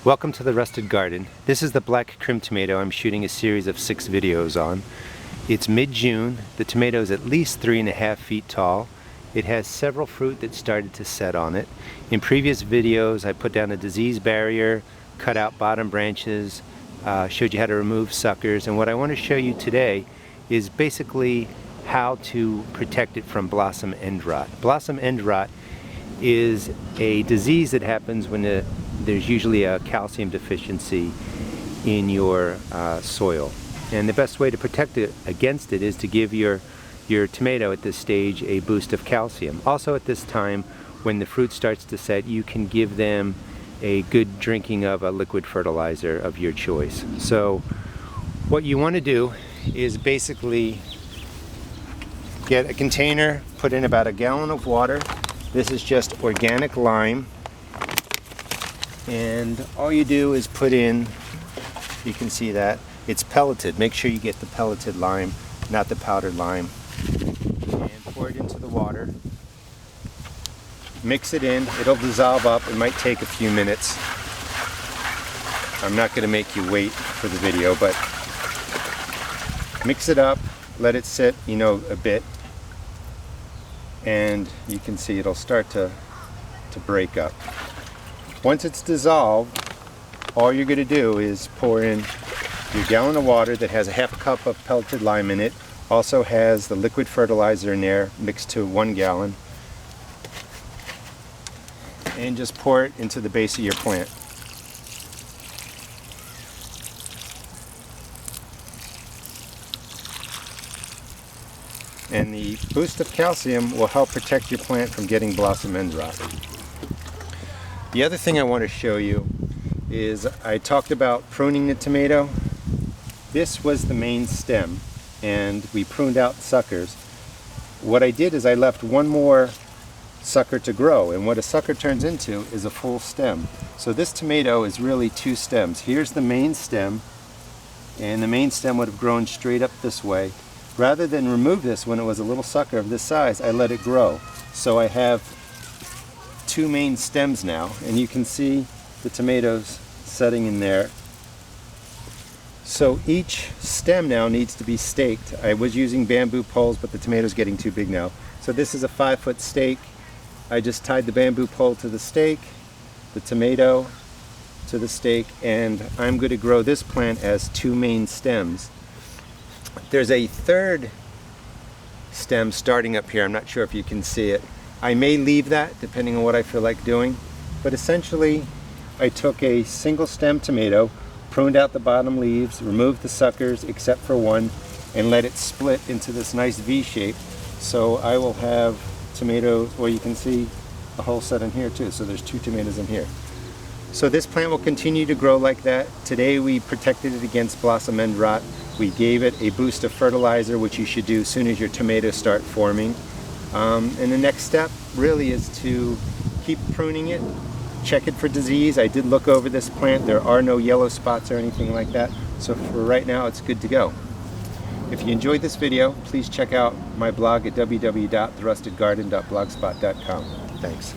Welcome to the Rusted Garden. This is the black crim tomato I'm shooting a series of 6 videos on. It's mid-June. The tomato is at least 3.5 feet tall. It has several fruit that started to set on it. In previous videos I put down a disease barrier, cut out bottom branches, showed you how to remove suckers, and what I want to show you today is basically how to protect it from blossom end rot. Blossom end rot is a disease that happens when there's usually a calcium deficiency in your soil. And the best way to protect it against it is to give your tomato at this stage a boost of calcium. Also at this time, when the fruit starts to set, you can give them a good drinking of a liquid fertilizer of your choice. So what you want to do is basically get a container, put in about 1 gallon of water. This is just organic lime, and all you do is put in, you can see that, it's pelleted. Make sure you get the pelleted lime, not the powdered lime. And pour it into the water. Mix it in, it'll dissolve up, it might take a few minutes. I'm not going to make you wait for the video, but mix it up, let it sit, a bit. And you can see it'll start to break up. Once it's dissolved, all you're going to do is pour in your gallon of water that has a 1/2 cup of pelleted lime in it. Also has the liquid fertilizer in there mixed to 1 gallon. And just pour it into the base of your plant. And the boost of calcium will help protect your plant from getting blossom end rot. The other thing I want to show you is I talked about pruning the tomato. This was the main stem and we pruned out suckers. What I did is I left one more sucker to grow, and what a sucker turns into is a full stem. So this tomato is really 2 stems. Here's the main stem, and the main stem would have grown straight up this way. Rather than remove this when it was a little sucker of this size, I let it grow. So I have 2 main stems now, and you can see the tomatoes setting in there. So each stem now needs to be staked. I was using bamboo poles, but the tomato's getting too big now. So this is a 5-foot stake. I just tied the bamboo pole to the stake, the tomato to the stake, and I'm going to grow this plant as 2 main stems. There's a 3rd stem starting up here. I'm not sure if you can see it. I may leave that depending on what I feel like doing, but essentially I took a single stem tomato, pruned out the bottom leaves, removed the suckers except for one, and let it split into this nice V shape. So I will have tomatoes, well, you can see a whole set in here too, so there's 2 tomatoes in here. So this plant will continue to grow like that. Today we protected it against blossom end rot. We gave it a boost of fertilizer, which you should do as soon as your tomatoes start forming. And the next step really is to keep pruning it, check it for disease. I did look over this plant. There are no yellow spots or anything like that. So for right now, it's good to go. If you enjoyed this video, please check out my blog at www.therustedgarden.blogspot.com. Thanks.